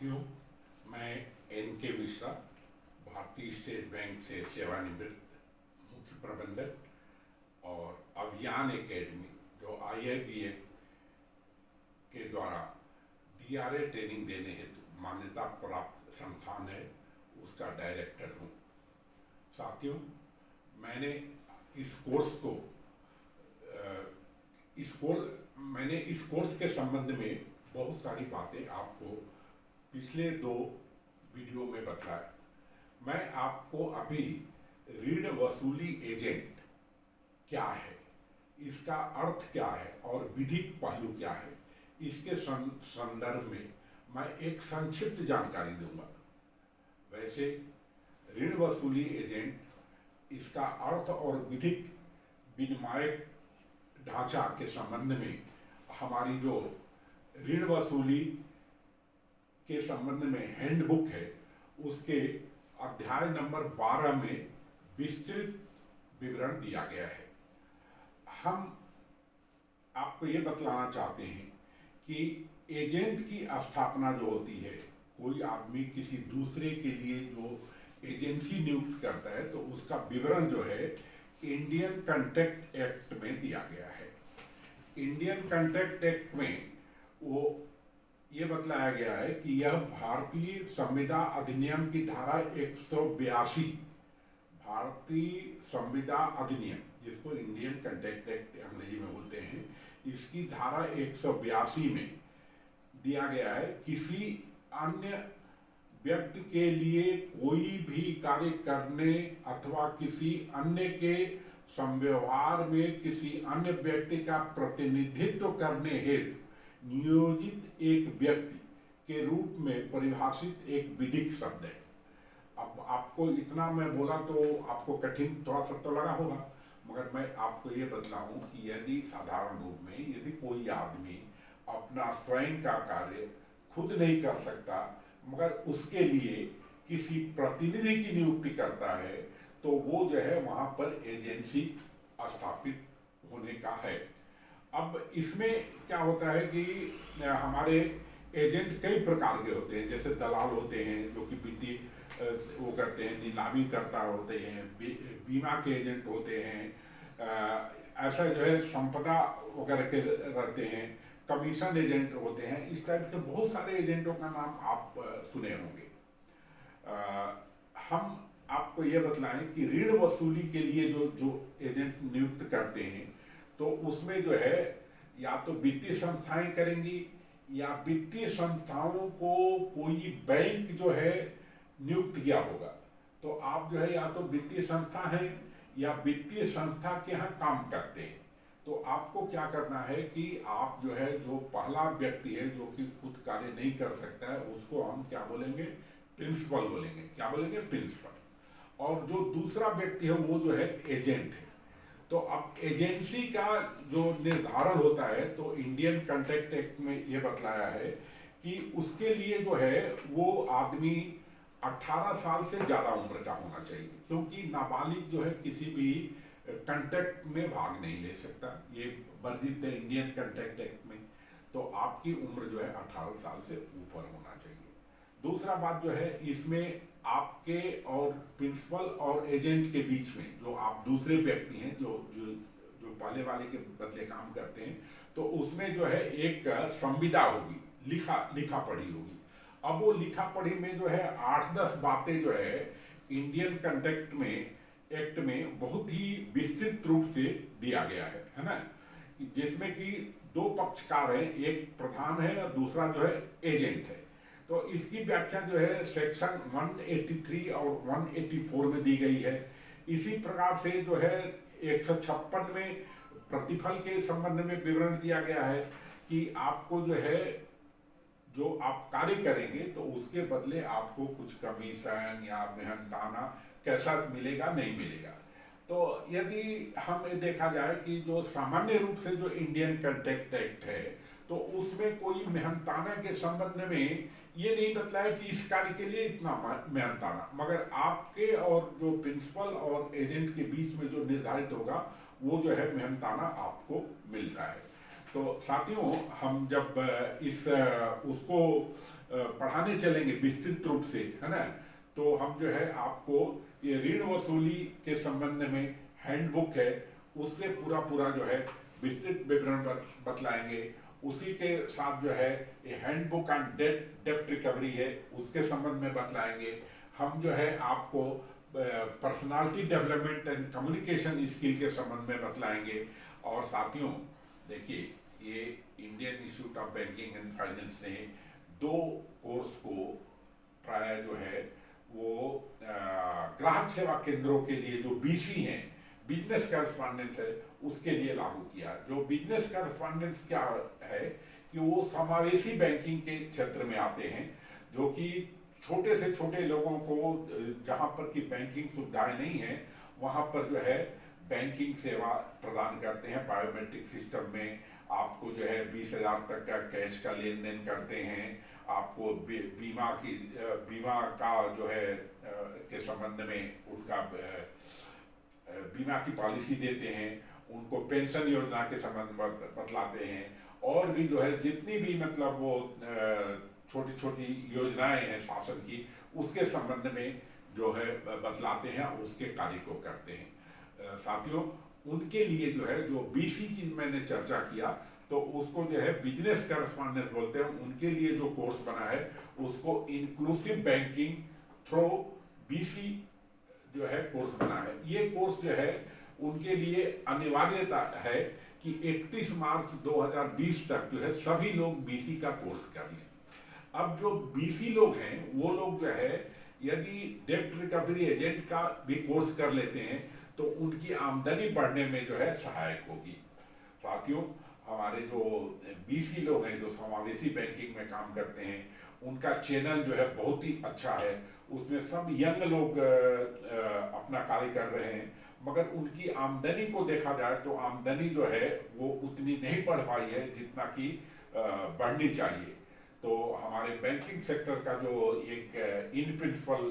साथियों, मैं एन.के. मिश्रा, भारतीय स्टेट बैंक से सेवानिवृत्त मुख्य प्रबंधक और अभियान एकेडमी जो IIBF के द्वारा DRA ट्रेनिंग देने हेतु मान्यता प्राप्त संस्थान है, उसका डायरेक्टर हूँ। साथियों, मैंने इस कोर्स के संबंध में बहुत सारी बातें आपको पिछले 2 वीडियो में बताया। मैं आपको अभी ऋण वसूली एजेंट क्या है, इसका अर्थ क्या है और विधिक पहलू क्या है, इसके संदर्भ में मैं एक संक्षिप्त जानकारी दूंगा। वैसे ऋण वसूली एजेंट, इसका अर्थ और विधिक विनियामक ढांचा के संबंध में हमारी जो ऋण वसूली के संबंध में हैंडबुक है, उसके अध्याय नंबर 12 में विस्तृत विवरण दिया गया है। हम आपको ये बतलाना चाहते हैं कि एजेंट की स्थापना जो होती है, कोई आदमी किसी दूसरे के लिए जो एजेंसी नियुक्त करता है, तो उसका विवरण जो है इंडियन कॉन्ट्रैक्ट एक्ट में दिया गया है। इंडियन कॉन्ट्रैक्ट एक्ट में वो ये बतलाया गया है कि यह भारतीय संविदा अधिनियम की धारा 182, भारतीय संविदा अधिनियम, जिसको इंडियन कॉन्ट्रैक्ट एक्ट अंग्रेजी में बोलते हैं, इसकी धारा 182 में दिया गया है, किसी अन्य व्यक्ति के लिए कोई भी कार्य करने अथवा किसी अन्य के संव्यवहार में किसी अन्य व्यक्ति का प्रतिनिधित्व करने हेतु नियोजित एक व्यक्ति के रूप में परिभाषित एक विधिक शब्द है। अब आपको इतना मैं बोला तो आपको कठिन थोड़ा सा तो लगा होगा, मगर मैं आपको ये बतलाऊं कि यदि साधारण रूप में यदि कोई आदमी अपना स्वयं का कार्य खुद नहीं कर सकता, मगर उसके लिए किसी प्रतिनिधि की नियुक्ति करता है, तो वो जो है वहाँ पर एजेंसी स्थापित होने का है। अब इसमें क्या होता है कि हमारे एजेंट कई प्रकार के होते हैं, जैसे दलाल होते हैं जो कि वित्तीय वो करते हैं, नीलामी करता होते हैं, बीमा के एजेंट होते हैं, ऐसा जो है संपदा वगैरह के रहते हैं, कमीशन एजेंट होते हैं। इस टाइप से बहुत सारे एजेंटों का नाम आप सुने होंगे। हम आपको ये बतलाएं कि ऋण वसूली के लिए जो एजेंट नियुक्त करते हैं, तो उसमें जो है या तो वित्तीय संस्थाएं करेंगी या वित्तीय संस्थाओं को कोई बैंक जो है नियुक्त किया होगा। तो आप जो है या तो वित्तीय संस्था है या वित्तीय संस्था के यहाँ काम करते हैं। तो आपको क्या करना है कि आप जो है जो पहला व्यक्ति है जो कि खुद कार्य नहीं कर सकता है, उसको हम क्या बोलेंगे, प्रिंसिपल बोलेंगे। क्या बोलेंगे? प्रिंसिपल। और जो दूसरा व्यक्ति है वो जो है एजेंट है। तो अब एजेंसी का जो निर्धारण होता है, तो इंडियन कॉन्ट्रैक्ट एक्ट में ये बतलाया है कि उसके लिए जो है वो आदमी 18 साल से ज़्यादा उम्र का होना चाहिए, क्योंकि नाबालिग जो है किसी भी कॉन्ट्रैक्ट में भाग नहीं ले सकता, ये वर्जित है इंडियन कॉन्ट्रैक्ट एक्ट में। तो आपकी उम्र जो है 18 साल से ऊपर होना चाहिए। दूसरा बात जो है, इसमें आपके और प्रिंसिपल और एजेंट के बीच में जो आप दूसरे व्यक्ति हैं जो जो जो पहले वाले के बदले काम करते हैं, तो उसमें जो है एक संविदा होगी, लिखा पढ़ी होगी। अब वो लिखा पढ़ी में जो है 8-10 बातें जो है इंडियन कॉन्ट्रैक्ट में एक्ट में बहुत ही विस्तृत रूप से दिया गया है ना, जिसमें कि 2 पक्षकार हैं, एक प्रधान है और दूसरा जो है एजेंट है। तो इसकी व्याख्या जो है सेक्शन 183 और 184 में दी गई है। इसी प्रकार से जो है 156 में प्रतिफल के संबंध में विवरण दिया गया है कि आपको जो है जो आप कार्य करेंगे तो उसके बदले आपको कुछ कमीशन या मेहनताना कैसा मिलेगा, नहीं मिलेगा। तो यदि हम ये देखा जाए कि जो सामान्य रूप से जो इंडियन कॉन्ट्रैक्ट एक्ट है, तो उसमें कोई मेहनताना के संबंध में ये नहीं बतलाया कि इस कार्य के लिए इतना मेहनताना, मगर आपके और जो प्रिंसिपल और एजेंट के बीच में जो निर्धारित होगा वो जो है मेहनताना आपको मिलता है। तो साथियों, हम जब उसको पढ़ाने चलेंगे विस्तृत रूप से, है ना, तो हम जो है आपको ये ऋण वसूली के संबंध में हैंडबुक है, उससे पूरा पूरा जो है विस्तृत विवरण बतलाएंगे। उसी के साथ जो है ये हैंडबुक ऑन डेब्ट रिकवरी है, उसके संबंध में बतलाएंगे। हम जो है आपको personality development and communication skill के संबंध में बतलाएंगे। और साथियों देखिए, ये Indian institute of banking and finance ने 2 कोर्स को प्राय जो है वो ग्राहक सेवा केंद्रों के लिए जो बीसी हैं, बिजनेस करस्पॉन्डेंस है, उसके लिए लागू किया। जो बिजनेस करस्पॉन्डेंस क्या है कि वो समावेशी बैंकिंग के क्षेत्र में आते हैं, जो कि छोटे से छोटे लोगों को जहाँ पर की बैंकिंग सुविधाएं नहीं है वहाँ पर जो है बैंकिंग सेवा प्रदान करते हैं। बायोमेट्रिक सिस्टम में आपको जो है 20,000 तक का कैश का लेन देन करते हैं। आपको बीमा का जो है के संबंध में उनका बीमा की पॉलिसी देते हैं, उनको पेंशन योजना के संबंध में बतलाते हैं, और भी जो है जितनी भी मतलब वो छोटी छोटी योजनाएं हैं शासन की, उसके संबंध में जो है बतलाते हैं और उसके कार्य को करते हैं। साथियों, उनके लिए जो है जो बीसी की मैंने चर्चा किया, तो उसको जो है बिजनेस करस्पॉन्डेंस बोलते हैं। उनके लिए जो कोर्स बना है उसको इंक्लूसिव बैंकिंग थ्रू बीसी जो है कोर्स बना है। ये कोर्स जो है उनके लिए अनिवार्यता है कि 31 मार्च 2020 तक जो है सभी लोग बीसी का कोर्स कर लें। अब जो बीसी लोग हैं वो लोग जो है यदि डेब्ट रिकवरी एजेंट का भी कोर्स कर लेते हैं तो उनकी आमदनी बढ़ने में जो है सहायक होगी। साथियों, हमारे जो बीसी लोग हैं जो समावेशी बैंकिंग में काम करते हैं, उनका चैनल जो है बहुत ही अच्छा है। उसमें सब यंग लोग अपना कार्य कर रहे हैं, मगर उनकी आमदनी को देखा जाए तो आमदनी जो है वो उतनी नहीं बढ़ पाई है जितना कि बढ़नी चाहिए। तो हमारे बैंकिंग सेक्टर का जो एक इन प्रिंसिपल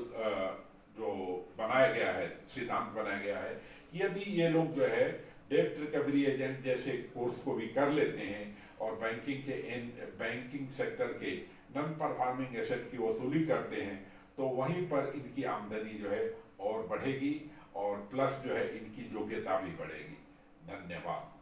जो बनाया गया है, सिद्धांत बनाया गया है कि यदि ये लोग जो है डेब्ट रिकवरी एजेंट जैसे कोर्स को भी कर लेते हैं और बैंकिंग सेक्टर के नॉन परफॉर्मिंग एसेट की वसूली करते हैं, तो वहीं पर इनकी आमदनी जो है और बढ़ेगी और प्लस जो है इनकी योग्यता भी बढ़ेगी। धन्यवाद।